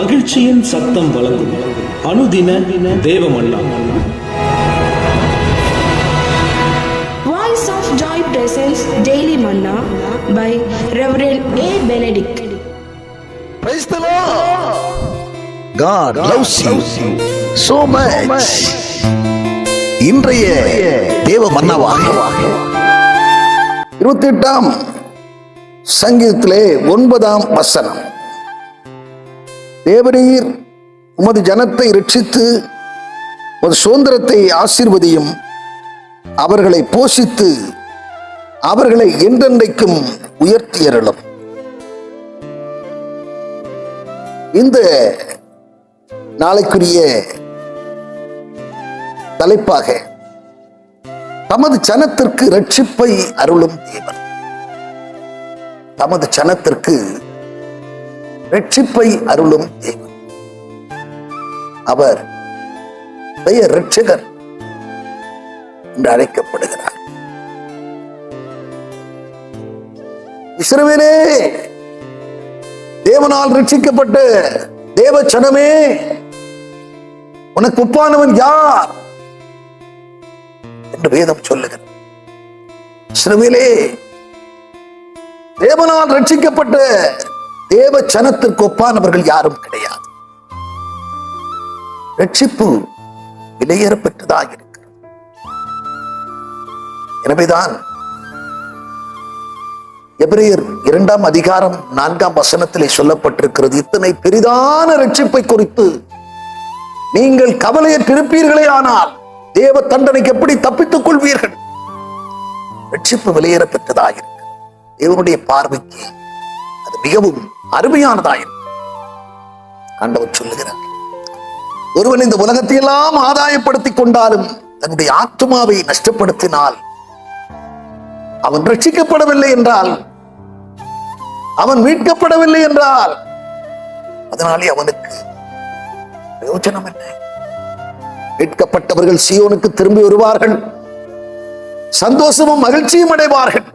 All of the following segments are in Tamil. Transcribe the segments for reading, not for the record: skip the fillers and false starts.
மகிழ்ச்சியின் சத்தம் வழங்கும் அனுதின தேவமன்னா. Voice of Joy presents Daily Manna by Reverend A. Benedict. Praise the Lord. God loves you so much. இன்றைய தேவ மன்னாவாக 28ஆம் சங்கீதத்திலே 9ஆம் வசனம். தேவரீர் உமது ஜனத்தை இரட்சித்து உமது சுதந்திரத்தை ஆசீர்வதியும், அவர்களை போஷித்து அவர்களை என்றென்றைக்கும் உயர்த்தியருளும். இந்த நாளைக்குரிய தலைப்பாக தமது ஜனத்திற்கு இரட்சிப்பை அருளும் தேவன். தமது ஜனத்திற்கு இரட்சிப்பை அருளும் தேவன். அவர் பெயர் இரட்சகர் என்று அழைக்கப்படுகிறார். இஸ்ரவேலே, தேவனால் ரட்சிக்கப்பட்ட தேவ ஜனமே, உனக்கு ஒப்பானவன் யார் என்று வேதம் சொல்லுகிறது. இஸ்ரவேலே, தேவனால் ரட்சிக்கப்பட்ட தேவ ஜனத்திற்கு ஒப்பானவர்கள் யாரும் கிடையாது. ரட்சிப்பு விலையேறப்பட்டதாக இருக்கிறது. எனவேதான் எபிரேயர் 2ஆம் அதிகாரம் 4ஆம் வசனத்திலே சொல்லப்பட்டிருக்கிறது, இத்தனை பெரிதான ரட்சிப்பை குறித்து நீங்கள் கவலையற்றிருப்பீர்களே, ஆனால் தேவ தண்டனைக்கு எப்படி தப்பித்துக் கொள்வீர்கள்? ரட்சிப்பு விலையேறப்பட்டதாக இருக்கிறது. தேவனுடைய பார்வைக்கு அது மிகவும் அருமையானதாயிருக்கும். ஆண்டவர் சொல்லுகிறார், ஒருவன் இந்த உலகத்தை எல்லாம் ஆதாயப்படுத்திக் கொண்டாலும் தன்னுடைய ஆத்துமாவை நஷ்டப்படுத்தினால் அவன் ரட்சிக்கப்படவில்லை என்றால், அவன் மீட்கப்படவில்லை என்றால், அதனாலே அவனுக்கு பிரயோஜனம் என்ன? மீட்கப்பட்டவர்கள் சீயோனுக்கு திரும்பி வருவார்கள், சந்தோஷமும் மகிழ்ச்சியும் அடைவார்கள்.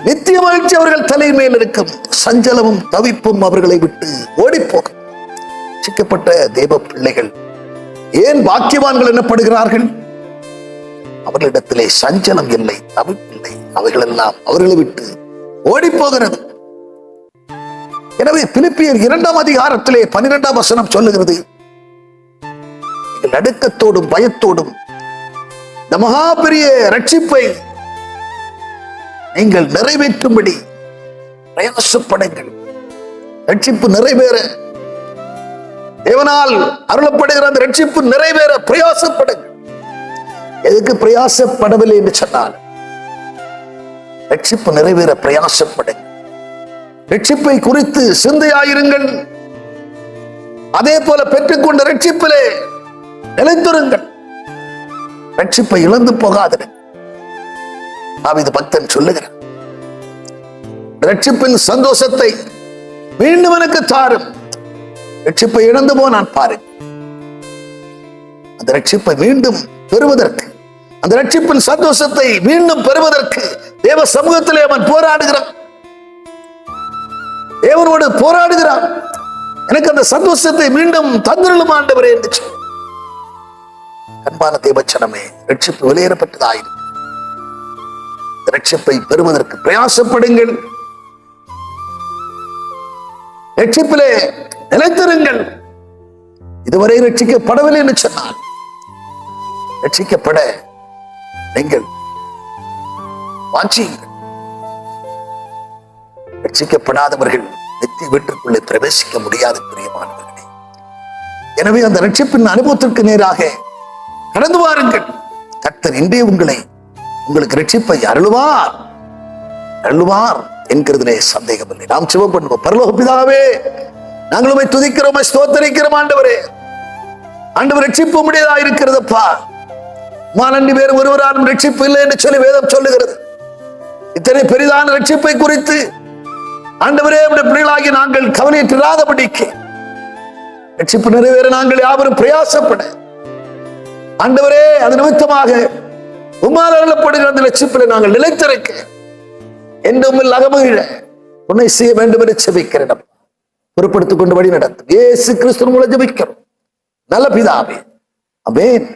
நித்திய மகிழ்ச்சி அவர்கள் தலை மேல் இருக்கும், சஞ்சலமும் தவிப்பும் அவர்களை விட்டு ஓடிப்போகும். ரட்சிக்கப்பட்ட தேவ பிள்ளைகள் ஏன் பாக்கியவான்கள் எனப்படுகிறார்கள்? அவர்களிடத்திலே சஞ்சலம் இல்லை, தவிப்பில்லை. அவைகள் எல்லாம் அவர்களை விட்டு ஓடி போகிறது. எனவே பிலிப்பியர் 2ஆம் அதிகாரத்திலே 12ஆம் வசனம் சொல்லுகிறது, நடுக்கத்தோடும் பயத்தோடும் இந்த மகா பெரிய ரட்சிப்பை நீங்கள் நிறைவேற்றும்படி பிரயாசப்படுங்கள். ரட்சிப்பு நிறைவேற, தேவனால் அருளப்படுகிற அந்த ரட்சிப்பு நிறைவேற பிரயாசப்படுங்கள். எதுக்கு பிரயாசப்படவில்லை என்று சொன்னால், ரட்சிப்பு நிறைவேற பிரயாசப்படுங்கள். ரட்சிப்பை குறித்து சிந்தையாயிருங்கள். அதே போல பெற்றுக்கொண்ட ரட்சிப்பிலே நிலைத்திருங்கள். ரட்சிப்பை இழந்து போகாதீர்கள். தாவீது பக்தன் சொல்லுகிறார், ரட்சிப்பின் சந்தோஷத்தை மீண்டும் எனக்கு தாரும். ரட்சிப்பை இழந்து போனான் பாருங்க. அந்த ரட்சிப்பை மீண்டும் பெறுவதற்கு, அந்த ரட்சிப்பின் சந்தோஷத்தை மீண்டும் பெறுவதற்கு தேவ சமூகத்திலே அவன் போராடுகிறான். தேவனோடு போராடுகிறான். எனக்கு அந்த சந்தோஷத்தை மீண்டும் தந்திரலும் ஆண்டவரே என்று சொல். அன்பான தேவச்சனமே, ரட்சிப்பு வெளியேறப்பட்டதாயிருக்கு. ரட்சிப்பை பெறுவதற்கு பிரயாசப்படுங்கள். ரட்சிப்பிலே நிலைத்திருங்கள். இதுவரை ரட்சிக்கப்படவில்லை என்று சொன்னால், ரட்சிக்கப்பட நீங்கள் வாஞ்சியுங்கள். ரட்சிக்கப்படாதவர்கள் நித்திய வீட்டுக்குள்ளே பிரவேசிக்க முடியாது பிரியமானவர்களே. எனவே அந்த ரட்சிப்பின் அனுபவத்திற்கு நேராக கடந்து வாருங்கள். கர்த்தர் இன்றே உங்களுக்கு ரட்சிப்பை அருளுவார் என்கிறதுலே சந்தேகமில்லை. நாம் ஜெபம் பண்ணுவோம். பரலோக பிதாவே, நாங்கள் உம்மை துதிக்கிறோம், ஸ்தோத்திரிக்கிறோம். ஆண்டவரே, ஆண்டவர் ரட்சிப்பு முடியதா இருக்கிறதப்பா. நன்றி, வேறு ஒருவராலும் ரட்சிப்பு இல்லை என்று சொல்லி வேதம் சொல்லுகிறது. இத்தனை பெரிதான ரட்சிப்பை குறித்து ஆண்டவரே, பிள்ளைகளாகி நாங்கள் கவலையில்லாதபடிக்கு ரட்சிப்பு நிறைவேற நாங்கள் யாவரும் பிரயாசப்பட, ஆண்டவரே, அது நிமித்தமாக உம்மால் அருளப்படுகிற அந்த ரட்சிப்பிலே நாங்கள் நிலைத்திருக்க, என்றும் அகமகிழ உன்னை செய்ய வேண்டும் என்று செபிக்கிறேன். பொறுப்படுத்திக் கொண்டு வழி நடத்தும் இயேசு கிறிஸ்து மூலம் ஜெபிக்கிறோம் நல்ல பிதாவே. ஆமென்.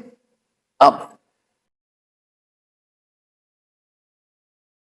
ஆமென்.